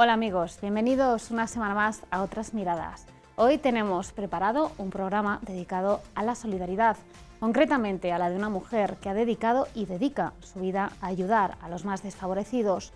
Hola amigos, bienvenidos una semana más a Otras Miradas. Hoy tenemos preparado un programa dedicado a la solidaridad, concretamente a la de una mujer que ha dedicado y dedica su vida a ayudar a los más desfavorecidos.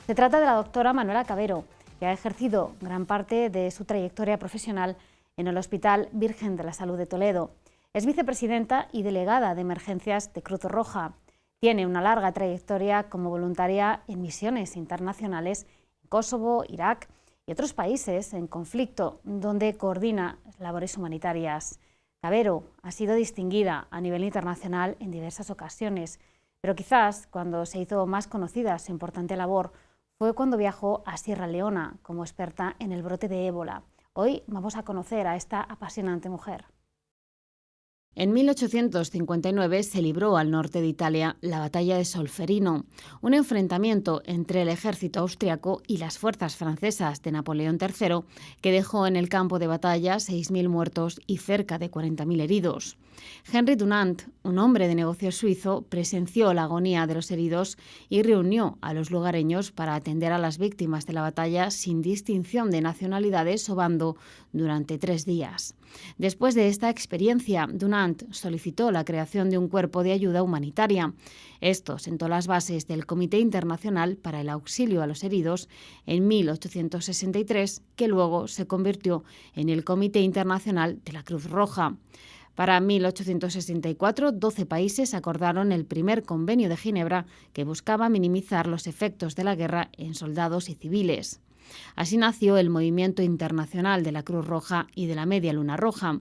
Se trata de la doctora Manuela Cabero, que ha ejercido gran parte de su trayectoria profesional en el Hospital Virgen de la Salud de Toledo. Es vicepresidenta y delegada de emergencias de Cruz Roja. Tiene una larga trayectoria como voluntaria en misiones internacionales en Kosovo, Irak y otros países en conflicto, donde coordina labores humanitarias. Cabero ha sido distinguida a nivel internacional en diversas ocasiones, pero quizás cuando se hizo más conocida su importante labor fue cuando viajó a Sierra Leona como experta en el brote de ébola. Hoy vamos a conocer a esta apasionante mujer. En 1859 se libró al norte de Italia la batalla de Solferino, un enfrentamiento entre el ejército austriaco y las fuerzas francesas de Napoleón III, que dejó en el campo de batalla 6.000 muertos y cerca de 40.000 heridos. Henry Dunant, un hombre de negocios suizo, presenció la agonía de los heridos y reunió a los lugareños para atender a las víctimas de la batalla sin distinción de nacionalidades o bando durante 3 días. Después de esta experiencia, Dunant solicitó la creación de un cuerpo de ayuda humanitaria. Esto sentó las bases del Comité Internacional para el Auxilio a los Heridos en 1863, que luego se convirtió en el Comité Internacional de la Cruz Roja. Para 1864, 12 países acordaron el primer Convenio de Ginebra, que buscaba minimizar los efectos de la guerra en soldados y civiles. Así nació el Movimiento Internacional de la Cruz Roja y de la Media Luna Roja.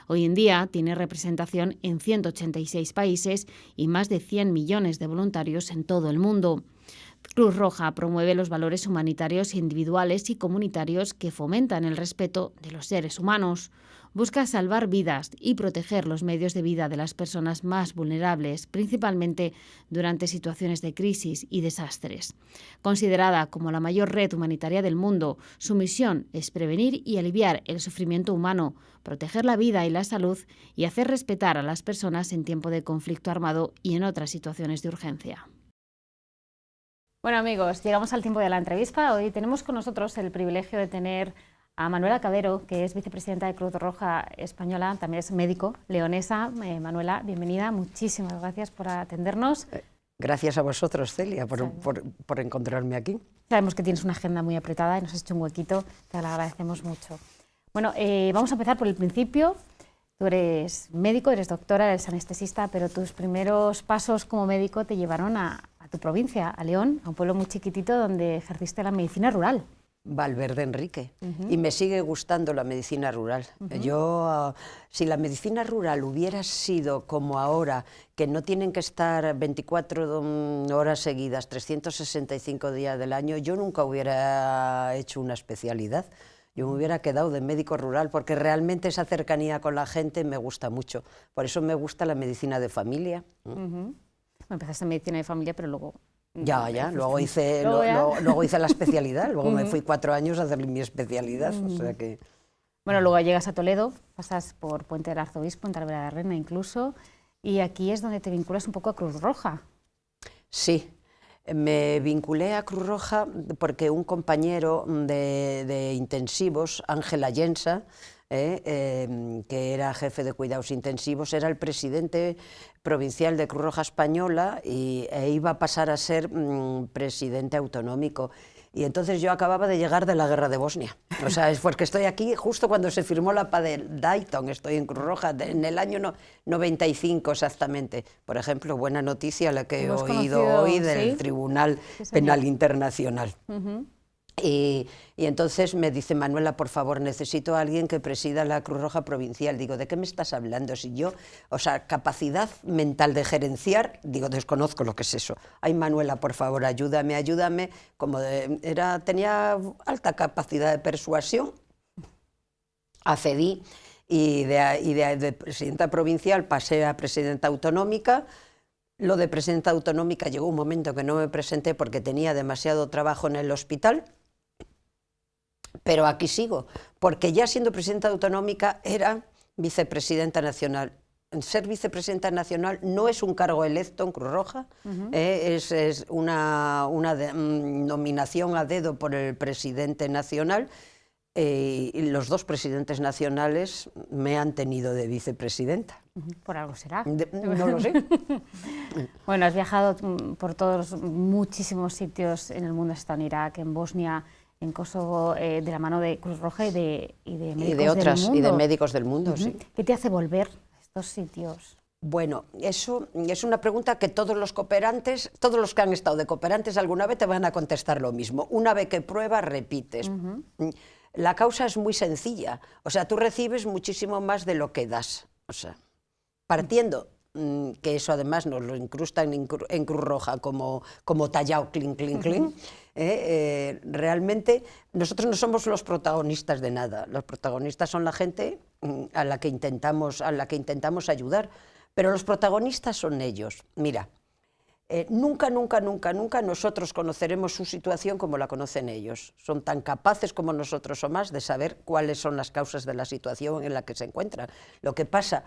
Hoy en día tiene representación en 186 países y más de 100 millones de voluntarios en todo el mundo. Cruz Roja promueve los valores humanitarios individuales y comunitarios que fomentan el respeto de los seres humanos. Busca salvar vidas y proteger los medios de vida de las personas más vulnerables, principalmente durante situaciones de crisis y desastres. Considerada como la mayor red humanitaria del mundo, su misión es prevenir y aliviar el sufrimiento humano, proteger la vida y la salud y hacer respetar a las personas en tiempo de conflicto armado y en otras situaciones de urgencia. Bueno amigos, llegamos al tiempo de la entrevista. Hoy tenemos con nosotros el privilegio de tener a Manuela Cabero, que es vicepresidenta de Cruz Roja Española, también es médico leonesa. Manuela, bienvenida, muchísimas gracias por atendernos. Gracias a vosotros, Celia, por encontrarme aquí. Sabemos que tienes una agenda muy apretada y nos has hecho un huequito, te lo agradecemos mucho. Bueno, vamos a empezar por el principio. Tú eres médico, eres doctora, eres anestesista, pero tus primeros pasos como médico te llevaron a tu provincia, a León, a un pueblo muy chiquitito donde ejerciste la medicina rural. Valverde Enrique, y me sigue gustando la medicina rural. Yo, si la medicina rural hubiera sido como ahora, que no tienen que estar 24 horas seguidas, 365 días del año, yo nunca hubiera hecho una especialidad. Yo me hubiera quedado de médico rural, porque realmente esa cercanía con la gente me gusta mucho. Por eso me gusta la medicina de familia. Bueno, empezaste en medicina de familia, pero luego... Luego hice la especialidad, luego me fui 4 años a hacer mi especialidad, o sea que... Bueno, luego llegas a Toledo, pasas por Puente del Arzobispo, en Talavera de la Reina incluso, y aquí es donde te vinculas un poco a Cruz Roja. Sí, me vinculé a Cruz Roja porque un compañero de intensivos, Ángel Allensa, que era jefe de cuidados intensivos, era el presidente provincial de Cruz Roja Española e iba a pasar a ser presidente autonómico. Y entonces yo acababa de llegar de la guerra de Bosnia. O sea, es porque estoy aquí justo cuando se firmó la paz de Dayton, estoy en Cruz Roja, en el año 95 exactamente. Por ejemplo, buena noticia la que he oído hoy del Tribunal Penal Internacional. Y entonces me dice: Manuela, por favor, necesito a alguien que presida la Cruz Roja Provincial. Digo, ¿de qué me estás hablando? Si yo, o sea, capacidad mental de gerenciar, digo, desconozco lo que es eso. Ay, Manuela, por favor, ayúdame, ayúdame. Como tenía alta capacidad de persuasión, accedí y de presidenta provincial pasé a presidenta autonómica. Lo de presidenta autonómica llegó un momento que no me presenté porque tenía demasiado trabajo en el hospital. Pero aquí sigo, porque ya siendo presidenta autonómica era vicepresidenta nacional ser vicepresidenta nacional no es un cargo electo en Cruz Roja, es una nominación a dedo por el presidente nacional, y los dos presidentes nacionales me han tenido de vicepresidenta. Por algo será. No lo sé. Bueno, has viajado por todos muchísimos sitios en el mundo, has estado en Irak, en Bosnia, en Kosovo, de la mano de Cruz Roja y de médicos del mundo. Y de médicos del mundo, sí. ¿Qué te hace volver a estos sitios? Bueno, eso es una pregunta que todos los cooperantes, todos los que han estado de cooperantes alguna vez te van a contestar lo mismo. Una vez que pruebas, repites. La causa es muy sencilla, o sea, tú recibes muchísimo más de lo que das, o sea, partiendo, que eso además nos lo incrustan en Cruz Roja como tallado, clink, clink, clink, realmente nosotros no somos los protagonistas de nada, los protagonistas son la gente a la que intentamos ayudar, pero los protagonistas son ellos. Mira, nunca nosotros conoceremos su situación como la conocen ellos. Son tan capaces como nosotros o más de saber cuáles son las causas de la situación en la que se encuentran. Lo que pasa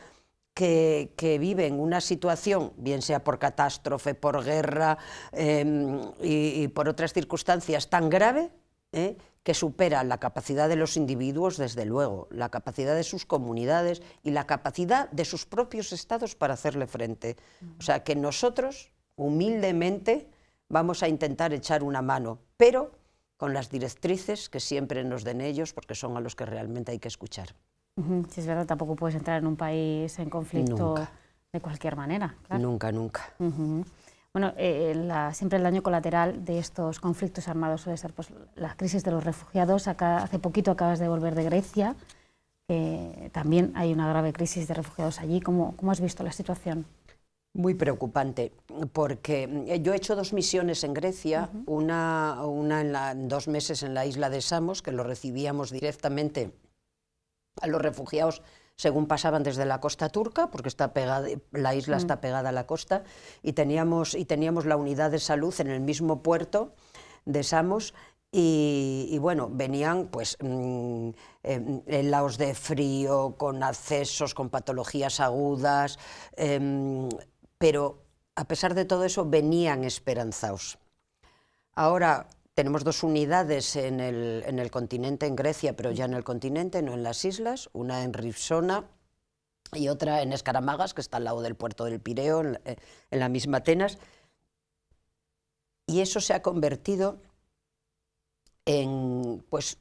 que viven una situación, bien sea por catástrofe, por guerra y por otras circunstancias tan grave, que supera la capacidad de los individuos, desde luego, la capacidad de sus comunidades y la capacidad de sus propios estados para hacerle frente. O sea, que nosotros humildemente vamos a intentar echar una mano, pero con las directrices que siempre nos den ellos, porque son a los que realmente hay que escuchar. Sí, es verdad, tampoco puedes entrar en un país en conflicto de cualquier manera. Claro. Nunca. Bueno, siempre el daño colateral de estos conflictos armados suele ser pues, la crisis de los refugiados. Hace poquito acabas de volver de Grecia, también hay una grave crisis de refugiados allí. ¿Cómo has visto la situación? Muy preocupante, porque yo he hecho 2 misiones en Grecia, una en 2 meses en la isla de Samos, que lo recibíamos directamente a los refugiados según pasaban desde la costa turca, porque está pegada, la isla está pegada a la costa, y teníamos la unidad de salud en el mismo puerto de Samos. Y bueno, venían pues helados de frío, con accesos, con patologías agudas, pero a pesar de todo eso venían esperanzados. Ahora tenemos 2 unidades en el continente, en Grecia, pero ya en el continente, no en las islas, una en Rifsona y otra en Escaramagas, que está al lado del puerto del Pireo, en la misma Atenas, y eso se ha convertido en, pues,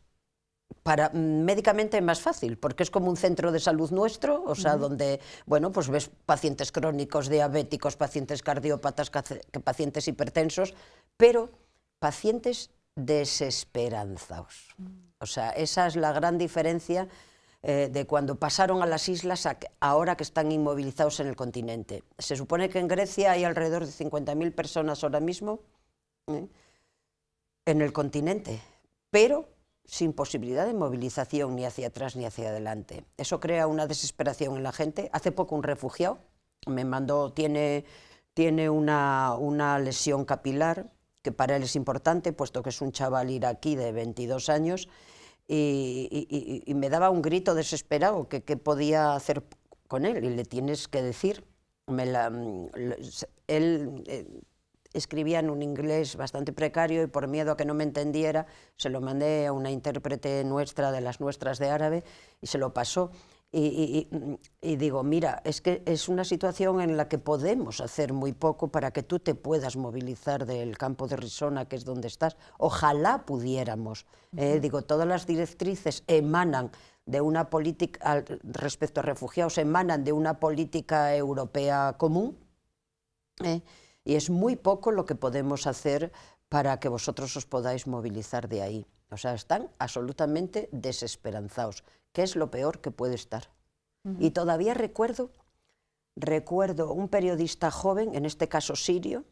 médicamente más fácil, porque es como un centro de salud nuestro, o sea, donde, bueno, pues ves pacientes crónicos, diabéticos, pacientes cardiópatas, pacientes hipertensos, pero pacientes desesperanzados. O sea, esa es la gran diferencia de cuando pasaron a las islas a ahora que están inmovilizados en el continente. Se supone que en Grecia hay alrededor de 50.000 personas ahora mismo en el continente, pero sin posibilidad de movilización ni hacia atrás ni hacia adelante. Eso crea una desesperación en la gente. Hace poco un refugiado me mandó, tiene una lesión capilar, que para él es importante, puesto que es un chaval iraquí de 22 años, y me daba un grito desesperado que qué podía hacer con él, y le tienes que decir, él escribía en un inglés bastante precario y por miedo a que no me entendiera se lo mandé a una intérprete nuestra, de las nuestras de árabe, y se lo pasó. Y digo, mira, es que es una situación en la que podemos hacer muy poco para que tú te puedas movilizar del campo de Rifsona, que es donde estás. Ojalá pudiéramos. Digo, todas las directrices emanan de una política, respecto a refugiados, emanan de una política europea común, y es muy poco lo que podemos hacer para que vosotros os podáis movilizar de ahí. O sea, están absolutamente desesperanzados, que es lo peor que puede estar. Y todavía recuerdo un periodista joven, en este caso sirio,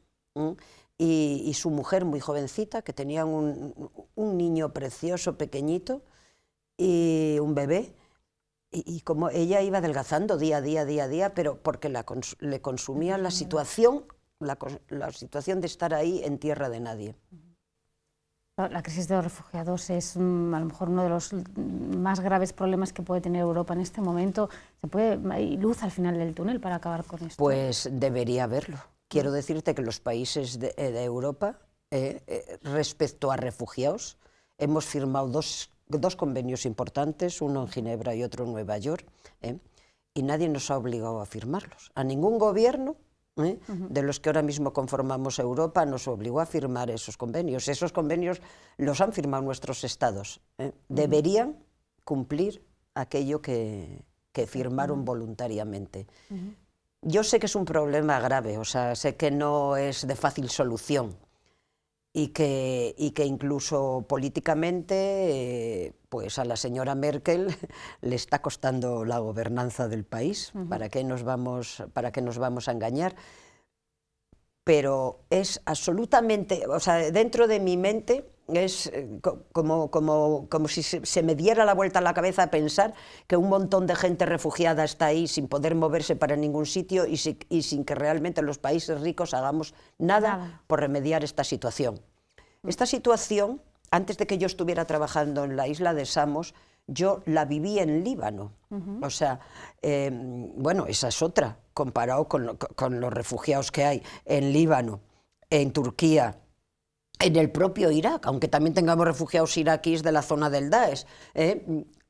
y su mujer muy jovencita, que tenían un niño precioso, pequeñito, y un bebé, y como ella iba adelgazando día a día, pero porque le consumía la situación de estar ahí en tierra de nadie. La crisis de los refugiados es a lo mejor uno de los más graves problemas que puede tener Europa en este momento. ¿Hay luz al final del túnel para acabar con esto? Pues debería haberlo. Quiero decirte que los países de Europa, respecto a refugiados, hemos firmado dos convenios importantes, uno en Ginebra y otro en Nueva York, y nadie nos ha obligado a firmarlos. A ningún gobierno de los que ahora mismo conformamos Europa nos obligó a firmar esos convenios. Esos convenios los han firmado nuestros estados. Deberían cumplir aquello que firmaron voluntariamente. Yo sé que es un problema grave, o sea, sé que no es de fácil solución y que incluso políticamente pues a la señora Merkel le está costando la gobernanza del país. ¿Para qué nos vamos a engañar? Pero es absolutamente, o sea, dentro de mi mente es como si se me diera la vuelta a la cabeza a pensar que un montón de gente refugiada está ahí sin poder moverse para ningún sitio y sin que realmente los países ricos hagamos nada por remediar esta situación. Esta situación, antes de que yo estuviera trabajando en la isla de Samos, yo la viví en Líbano. O sea, bueno, esa es otra, comparado con los refugiados que hay en Líbano, en Turquía, en el propio Irak, aunque también tengamos refugiados iraquíes de la zona del Daesh.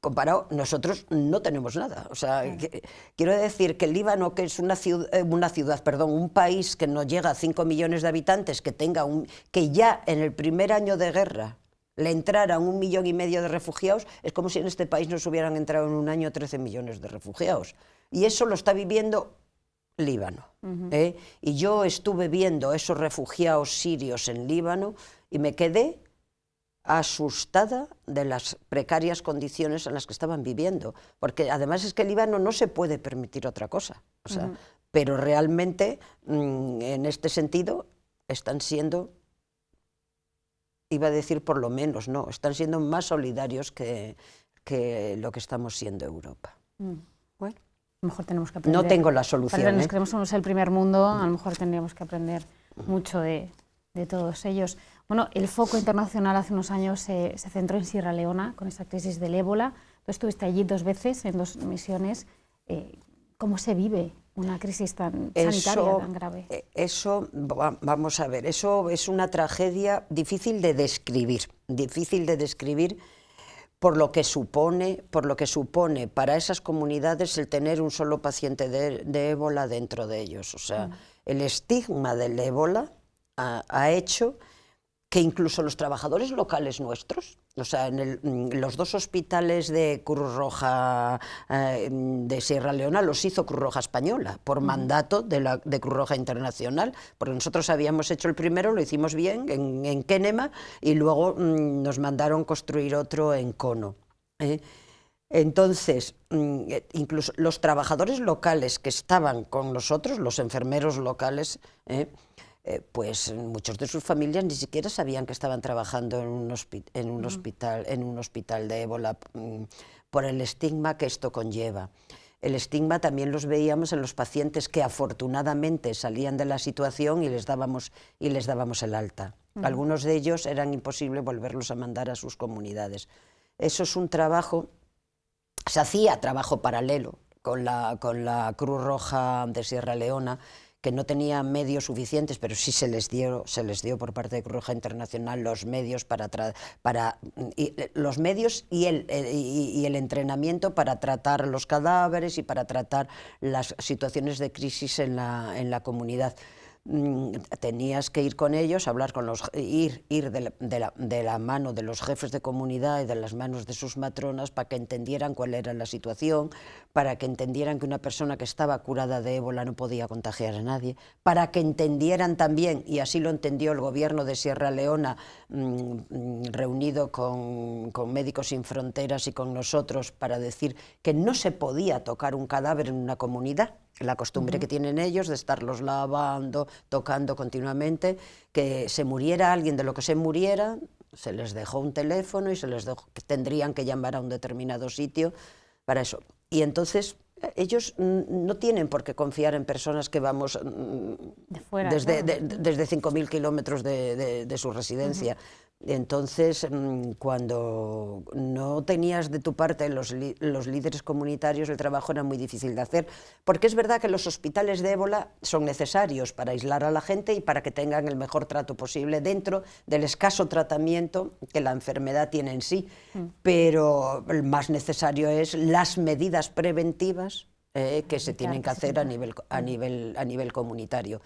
Comparado, nosotros no tenemos nada. O sea, quiero decir que el Líbano, que es un país que no llega a 5 millones de habitantes, que ya en el primer año de guerra le entraran 1,5 millones de refugiados, es como si en este país nos hubieran entrado en un año 13 millones de refugiados. Y eso lo está viviendo Líbano. Y yo estuve viendo esos refugiados sirios en Líbano y me quedé asustada de las precarias condiciones en las que estaban viviendo, porque además es que el Líbano no se puede permitir otra cosa, o sea, pero realmente en este sentido están siendo, iba a decir por lo menos, no, están siendo más solidarios que lo que estamos siendo Europa. Bueno, a lo mejor tenemos que aprender. No tengo la solución. Tal vez nos creemos que somos el primer mundo, a lo mejor tendríamos que aprender mucho de todos ellos. Bueno, el foco internacional hace unos años se centró en Sierra Leona con esa crisis del ébola. Tú estuviste allí 2 veces en 2 misiones. ¿Cómo se vive una crisis sanitaria tan grave? Eso, vamos a ver, eso es una tragedia difícil de describir por lo que supone para esas comunidades el tener un solo paciente de ébola dentro de ellos. O sea, el estigma del ébola ha hecho que incluso los trabajadores locales nuestros, o sea, en los 2 hospitales de Cruz Roja de Sierra Leona los hizo Cruz Roja Española, por mandato de Cruz Roja Internacional, porque nosotros habíamos hecho el primero, lo hicimos bien, en Kenema, y luego nos mandaron construir otro en Kono. Entonces, incluso los trabajadores locales que estaban con nosotros, los enfermeros locales, pues muchos de sus familias ni siquiera sabían que estaban trabajando en un hospital de ébola por el estigma que esto conlleva. El estigma también los veíamos en los pacientes que afortunadamente salían de la situación y les dábamos el alta. Algunos de ellos eran imposible volverlos a mandar a sus comunidades. Eso es un trabajo, se hacía trabajo paralelo con la Cruz Roja de Sierra Leona, que no tenían medios suficientes, pero sí se les dio por parte de Cruz Roja Internacional los medios y el entrenamiento para tratar los cadáveres y para tratar las situaciones de crisis en la comunidad. Tenías que ir con ellos, hablar con ir de la mano de los jefes de comunidad y de las manos de sus matronas para que entendieran cuál era la situación, para que entendieran que una persona que estaba curada de ébola no podía contagiar a nadie, para que entendieran también, y así lo entendió el gobierno de Sierra Leona, reunido con Médicos Sin Fronteras y con nosotros, para decir que no se podía tocar un cadáver en una comunidad. La costumbre que tienen ellos de estarlos lavando, tocando continuamente, que se muriera alguien de lo que se muriera, se les dejó un teléfono y se les dejó que tendrían que llamar a un determinado sitio para eso. Y entonces ellos no tienen por qué confiar en personas que vamos de fuera, desde 5.000 kilómetros de su residencia, Entonces, cuando no tenías de tu parte los líderes comunitarios, el trabajo era muy difícil de hacer, porque es verdad que los hospitales de ébola son necesarios para aislar a la gente y para que tengan el mejor trato posible dentro del escaso tratamiento que la enfermedad tiene en sí, pero el más necesario es las medidas preventivas que se tienen que hacer a nivel comunitario.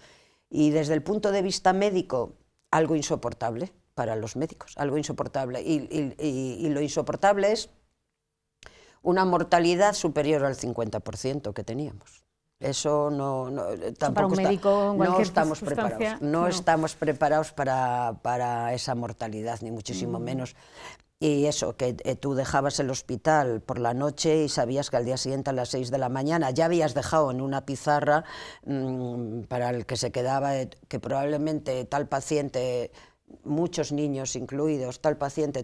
Y desde el punto de vista médico, algo insoportable para los médicos, algo insoportable. Y lo insoportable es una mortalidad superior al 50% que teníamos. Eso tampoco para un médico en cualquier circunstancia, no estamos preparados para esa mortalidad, ni muchísimo menos. Y eso, que tú dejabas el hospital por la noche y sabías que al día siguiente a las 6 de la mañana ya habías dejado en una pizarra para el que se quedaba que probablemente tal paciente, muchos niños incluidos, tal paciente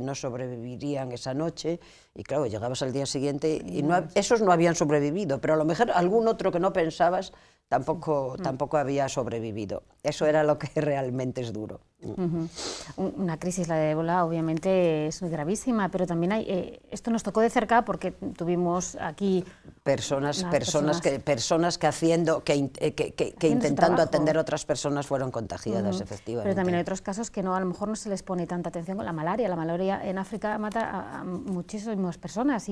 no sobrevivirían esa noche, y claro, llegabas al día siguiente y esos no habían sobrevivido, pero a lo mejor algún otro que no pensabas tampoco había sobrevivido. Eso era lo que realmente es duro. Una crisis, la de ébola, obviamente es muy gravísima, pero también esto nos tocó de cerca porque tuvimos aquí personas que intentando atender a otras personas fueron contagiadas, efectivamente. Pero también hay otros casos que a lo mejor no se les pone tanta atención con la malaria. La malaria en África mata a muchísimas personas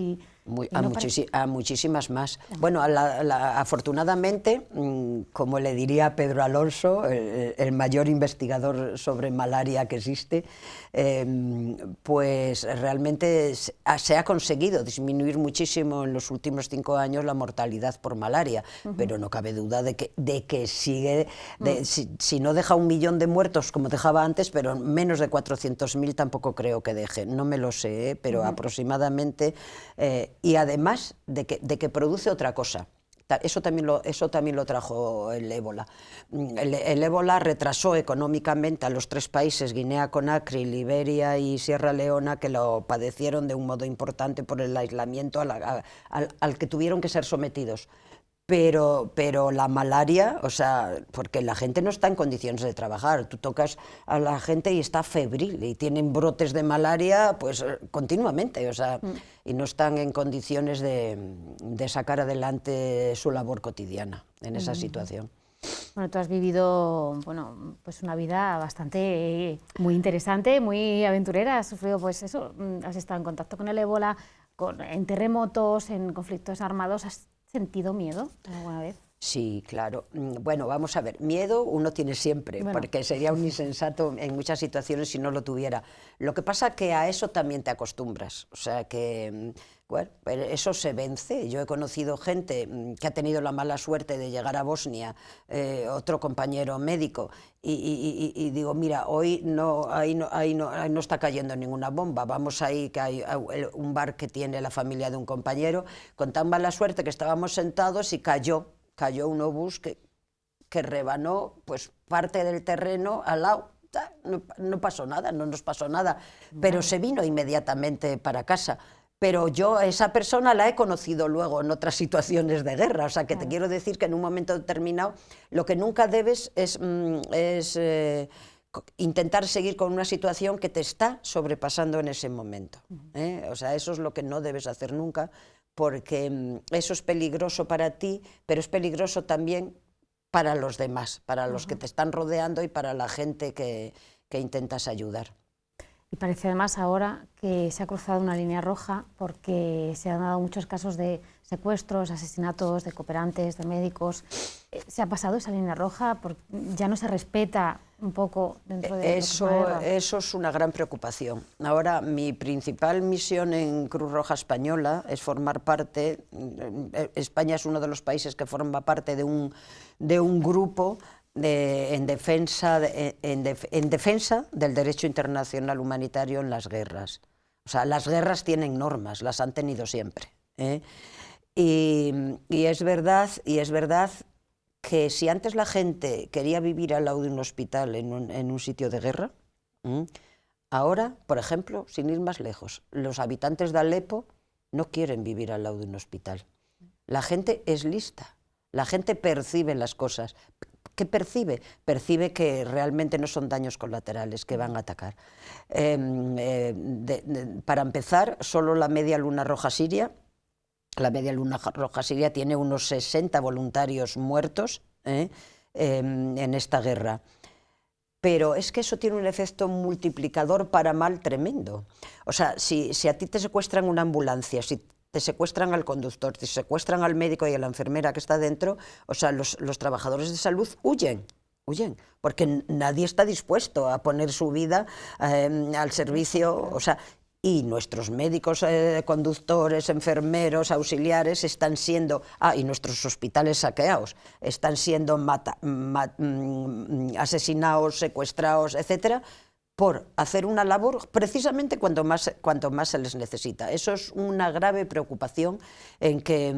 a muchísimas más. Bueno, afortunadamente, como le diría Pedro Alonso, el mayor investigador sobre malaria que existe, pues realmente se ha conseguido disminuir muchísimo en los últimos 5 años la mortalidad por malaria, pero no cabe duda de que sigue, si no deja 1 millón de muertos como dejaba antes, pero menos de 400.000 tampoco creo que deje, no me lo sé, pero aproximadamente, y además de que produce otra cosa. Eso también lo trajo el ébola. El ébola retrasó económicamente a los 3 países, Guinea-Conakry, Liberia y Sierra Leona, que lo padecieron de un modo importante por el aislamiento al que tuvieron que ser sometidos. Pero la malaria, o sea, porque la gente no está en condiciones de trabajar, tú tocas a la gente y está febril y tienen brotes de malaria pues continuamente, o sea, y no están en condiciones de sacar adelante su labor cotidiana en esa situación. Bueno, tú has vivido, pues una vida bastante muy interesante, muy aventurera, has sufrido pues eso, has estado en contacto con el ébola, en terremotos, en conflictos armados. ¿Has sentido miedo alguna vez? Sí, claro. Bueno, vamos a ver, miedo uno tiene siempre, porque sería un insensato en muchas situaciones si no lo tuviera. Lo que pasa es que a eso también te acostumbras, o sea que, bueno, eso se vence. Yo he conocido gente que ha tenido la mala suerte de llegar a Bosnia, otro compañero médico, y digo, mira, hoy ahí no está cayendo ninguna bomba, vamos ahí, que hay un bar que tiene la familia de un compañero, con tan mala suerte que estábamos sentados y cayó un obús que rebanó pues parte del terreno al lado. No pasó nada, no nos pasó nada, pero se vino inmediatamente para casa. Pero yo a esa persona la he conocido luego en otras situaciones de guerra, o sea que te quiero decir que en un momento determinado lo que nunca debes es intentar seguir con una situación que te está sobrepasando en ese momento, O sea, eso es lo que no debes hacer nunca, porque eso es peligroso para ti, pero es peligroso también para los demás, para los que te están rodeando y para la gente que intentas ayudar. Y parece además ahora que se ha cruzado una línea roja porque se han dado muchos casos de secuestros, asesinatos de cooperantes, de médicos. ¿Se ha pasado esa línea roja? ¿Ya no se respeta un poco dentro de eso es una gran preocupación. Ahora, mi principal misión en Cruz Roja Española es formar parte, España es uno de los países que forma parte de un grupo en defensa del derecho internacional humanitario en las guerras. O sea, las guerras tienen normas, las han tenido siempre, Y es verdad que si antes la gente quería vivir al lado de un hospital en un sitio de guerra, ahora, por ejemplo, sin ir más lejos, los habitantes de Alepo no quieren vivir al lado de un hospital. La gente es lista, la gente percibe las cosas. ¿qué percibe? Percibe que realmente no son daños colaterales, que van a atacar. Para empezar, solo la Media Luna Roja Siria, tiene unos 60 voluntarios muertos en esta guerra. Pero es que eso tiene un efecto multiplicador para mal tremendo. O sea, si a ti te secuestran una ambulancia, si te secuestran al conductor, te secuestran al médico y a la enfermera que está dentro, o sea, los trabajadores de salud huyen, porque nadie está dispuesto a poner su vida al servicio, o sea, y nuestros médicos, conductores, enfermeros, auxiliares están siendo, y nuestros hospitales saqueados, están siendo asesinados, secuestrados, etcétera, por hacer una labor precisamente cuanto más se les necesita. Eso es una grave preocupación en que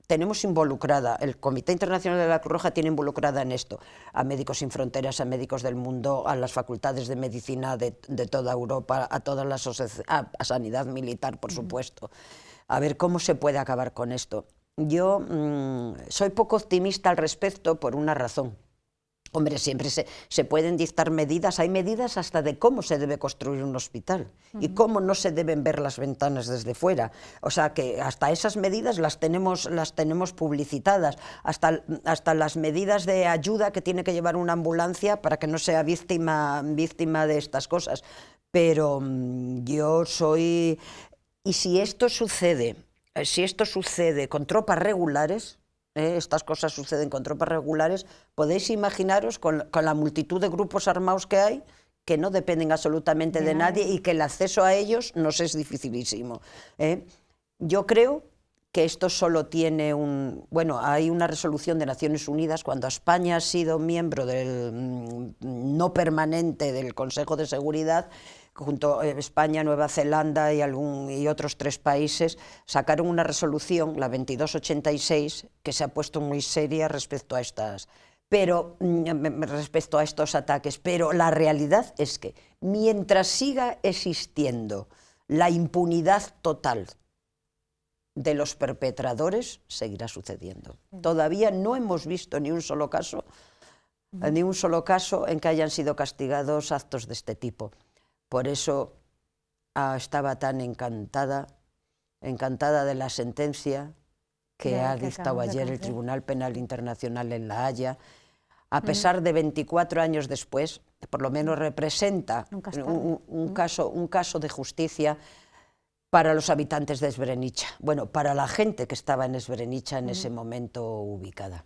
tenemos involucrada, el Comité Internacional de la Cruz Roja tiene involucrada en esto a Médicos Sin Fronteras, a Médicos del Mundo, a las facultades de medicina de toda Europa, a todas las a Sanidad Militar, por supuesto, a ver cómo se puede acabar con esto. Yo soy poco optimista al respecto por una razón. Hombre, siempre se pueden dictar medidas, hay medidas hasta de cómo se debe construir un hospital y cómo no se deben ver las ventanas desde fuera. O sea que hasta esas medidas las tenemos publicitadas, hasta las medidas de ayuda que tiene que llevar una ambulancia para que no sea víctima de estas cosas. Pero yo soy... Y si esto sucede con tropas regulares... estas cosas suceden con tropas regulares, podéis imaginaros con la multitud de grupos armados que hay, que no dependen absolutamente de nadie y que el acceso a ellos nos es dificilísimo. Yo creo que esto solo tiene hay una resolución de Naciones Unidas, cuando España ha sido miembro no permanente del Consejo de Seguridad, junto a España, Nueva Zelanda y otros 3 países, sacaron una resolución, la 2286, que se ha puesto muy seria respecto a estos ataques. Pero la realidad es que mientras siga existiendo la impunidad total de los perpetradores, seguirá sucediendo. Todavía no hemos visto ni un solo caso en que hayan sido castigados actos de este tipo. Por eso estaba tan encantada de la sentencia que ha dictado ayer el Tribunal Penal Internacional en La Haya. A pesar de 24 años después, por lo menos representa un caso de justicia para los habitantes de Srebrenica. Bueno, para la gente que estaba en Srebrenica en ese momento ubicada.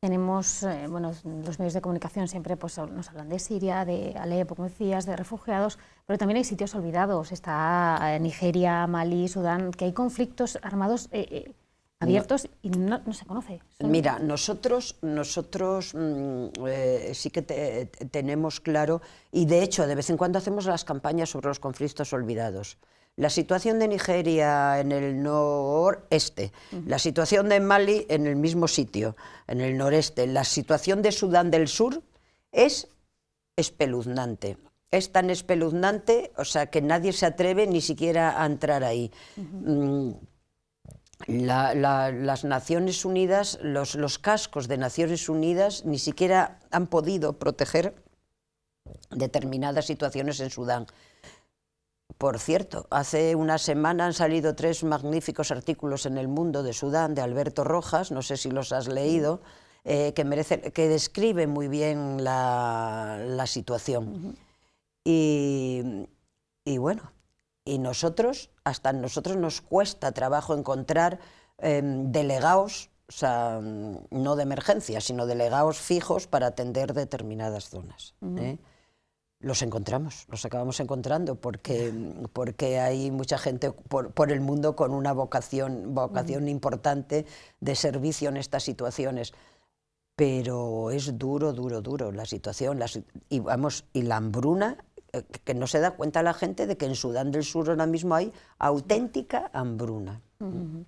Tenemos, los medios de comunicación siempre nos hablan de Siria, de Alepo, como decías, de refugiados, pero también hay sitios olvidados. Está Nigeria, Malí, Sudán, que hay conflictos armados abiertos y no se conoce. Mira, nosotros sí que tenemos claro, y de hecho de vez en cuando hacemos las campañas sobre los conflictos olvidados. La situación de Nigeria en el noreste, la situación de Mali en el mismo sitio, en el noreste, la situación de Sudán del Sur es espeluznante. Es tan espeluznante, o sea, que nadie se atreve ni siquiera a entrar ahí. Las Naciones Unidas, los cascos de Naciones Unidas ni siquiera han podido proteger determinadas situaciones en Sudán. Por cierto, hace una semana han salido 3 magníficos artículos en El Mundo de Sudán, de Alberto Rojas, no sé si los has leído, que describe muy bien la situación. Y bueno, hasta nosotros nos cuesta trabajo encontrar delegados, o sea, no de emergencia, sino delegados fijos para atender determinadas zonas. Los acabamos encontrando porque hay mucha gente por el mundo con una vocación importante de servicio en estas situaciones. Pero es duro la situación, y la hambruna, que no se da cuenta la gente de que en Sudán del Sur ahora mismo hay auténtica hambruna. Me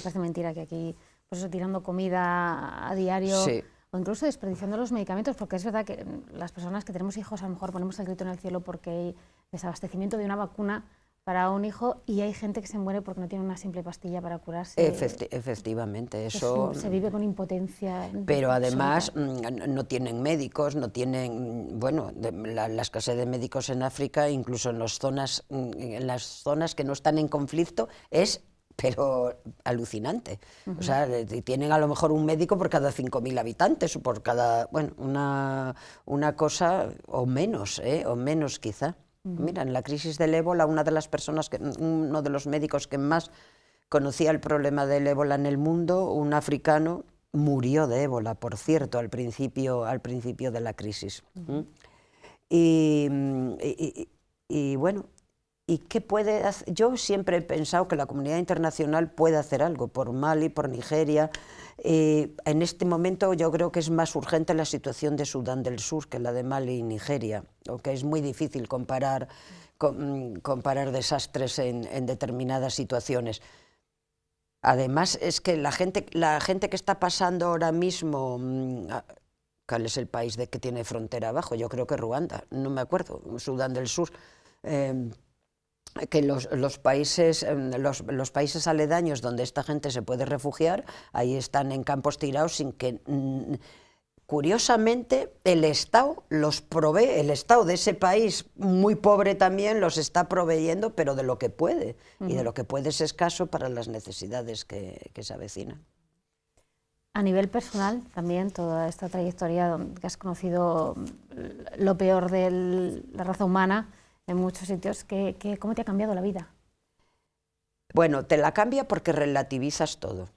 parece mentira que aquí, pues eso, tirando comida a diario... Sí. O incluso desperdiciando los medicamentos, porque es verdad que las personas que tenemos hijos a lo mejor ponemos el grito en el cielo porque hay desabastecimiento de una vacuna para un hijo y hay gente que se muere porque no tiene una simple pastilla para curarse. Efectivamente, eso... Se vive con impotencia. Pero además no tienen médicos, no tienen... Bueno, la escasez de médicos en África, incluso en las zonas que no están en conflicto, es... pero alucinante. O sea, tienen a lo mejor un médico por cada 5.000 habitantes, o por cada... Bueno, una cosa, o menos quizá. Mira, en la crisis del ébola, uno de los médicos que más conocía el problema del ébola en el mundo, un africano, murió de ébola, por cierto, al principio de la crisis. Y bueno, ¿y qué puede hacer? Yo siempre he pensado que la comunidad internacional puede hacer algo por Mali, por Nigeria. En este momento yo creo que es más urgente la situación de Sudán del Sur que la de Mali y Nigeria, aunque es muy difícil comparar desastres en determinadas situaciones. Además, es que la gente que está pasando ahora mismo... ¿Cuál es el país que tiene frontera abajo? Yo creo que Ruanda, no me acuerdo, Sudán del Sur. Que los países aledaños donde esta gente se puede refugiar, ahí están en campos tirados sin que, curiosamente, el Estado los provee, el Estado de ese país muy pobre también los está proveyendo, pero de lo que puede, y de lo que puede es escaso para las necesidades que se avecinan. A nivel personal, también, toda esta trayectoria que has conocido lo peor de la raza humana, en muchos sitios, ¿cómo te ha cambiado la vida? Bueno, te la cambia porque relativizas todo.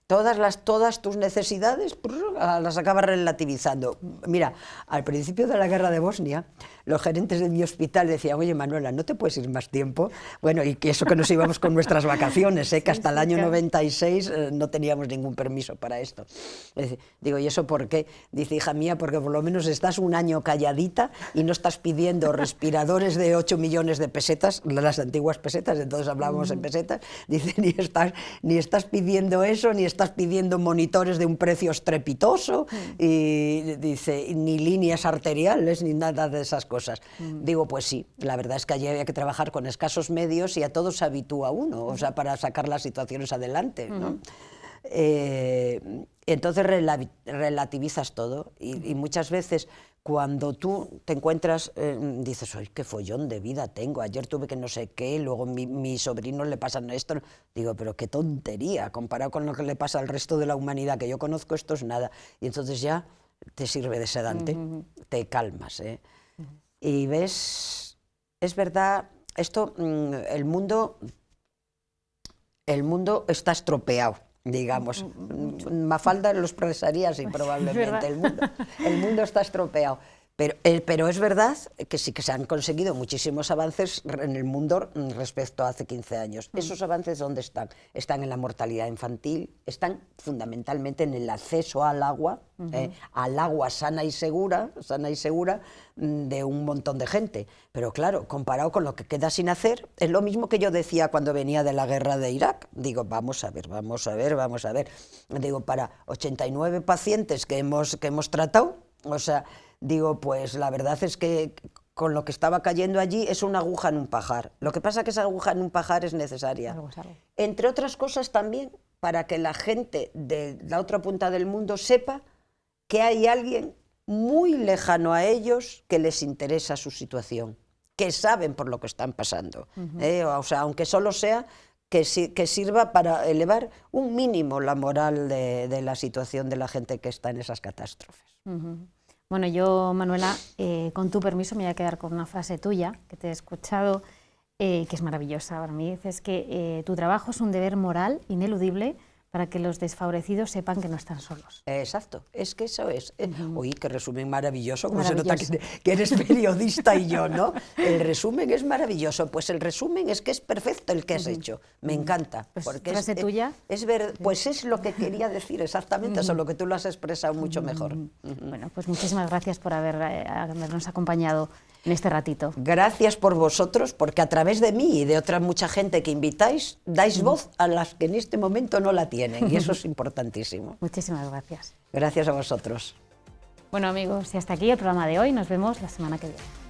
Todas tus necesidades las acabas relativizando. Mira, al principio de la guerra de Bosnia, los gerentes de mi hospital decían: oye, Manuela, ¿no te puedes ir más tiempo? Bueno, y que eso que nos íbamos con nuestras vacaciones, que hasta el año 96 no teníamos ningún permiso para esto. Digo, ¿y eso por qué? Dice: hija mía, porque por lo menos estás un año calladita y no estás pidiendo respiradores de 8 millones de pesetas, las antiguas pesetas, entonces hablábamos en pesetas. Dice, ni estás pidiendo eso, ni estás pidiendo monitores de un precio estrepitoso, y dice, ni líneas arteriales, ni nada de esas cosas. Digo, pues sí, la verdad es que allí había que trabajar con escasos medios y a todo se habitúa uno, o sea, para sacar las situaciones adelante, ¿no? Entonces relativizas todo y muchas veces cuando tú te encuentras, dices, ¡ay, qué follón de vida tengo! Ayer tuve que no sé qué, luego mi sobrino le pasa esto. Digo, pero qué tontería, comparado con lo que le pasa al resto de la humanidad que yo conozco, esto es nada. Y entonces ya te sirve de sedante, te calmas, ¿eh? Y ves, es verdad, esto, el mundo está estropeado, digamos. Mafalda lo expresaría así, probablemente. El mundo está estropeado. Pero es verdad que sí que se han conseguido muchísimos avances en el mundo respecto a hace 15 años. ¿Esos avances dónde están? Están en la mortalidad infantil, están fundamentalmente en el acceso al agua sana y segura de un montón de gente. Pero claro, comparado con lo que queda sin hacer, es lo mismo que yo decía cuando venía de la guerra de Irak. Digo, vamos a ver. Digo, para 89 pacientes que hemos tratado, o sea, digo, pues la verdad es que con lo que estaba cayendo allí es una aguja en un pajar. Lo que pasa es que esa aguja en un pajar es necesaria. Entre otras cosas también para que la gente de la otra punta del mundo sepa que hay alguien muy lejano a ellos que les interesa su situación, que saben por lo que están pasando. O sea, aunque solo sea que sirva para elevar un mínimo la moral de la situación de la gente que está en esas catástrofes. Bueno, yo, Manuela, con tu permiso me voy a quedar con una frase tuya que te he escuchado, que es maravillosa para mí. Dices que tu trabajo es un deber moral ineludible para que los desfavorecidos sepan que no están solos. Exacto, es que eso es. Uy, qué resumen maravilloso, como se nota que eres periodista y yo, ¿no? El resumen es maravilloso, pues el resumen es que es perfecto el que has hecho, me encanta. Pues porque frase tuya. Pues es lo que quería decir exactamente, solo que tú lo has expresado mucho mejor. Bueno, pues muchísimas gracias por habernos acompañado en este ratito. Gracias por vosotros, porque a través de mí y de otra mucha gente que invitáis, dais voz a las que en este momento no la tienen, y eso es importantísimo. Muchísimas gracias. Gracias a vosotros. Bueno, amigos, y hasta aquí el programa de hoy. Nos vemos la semana que viene.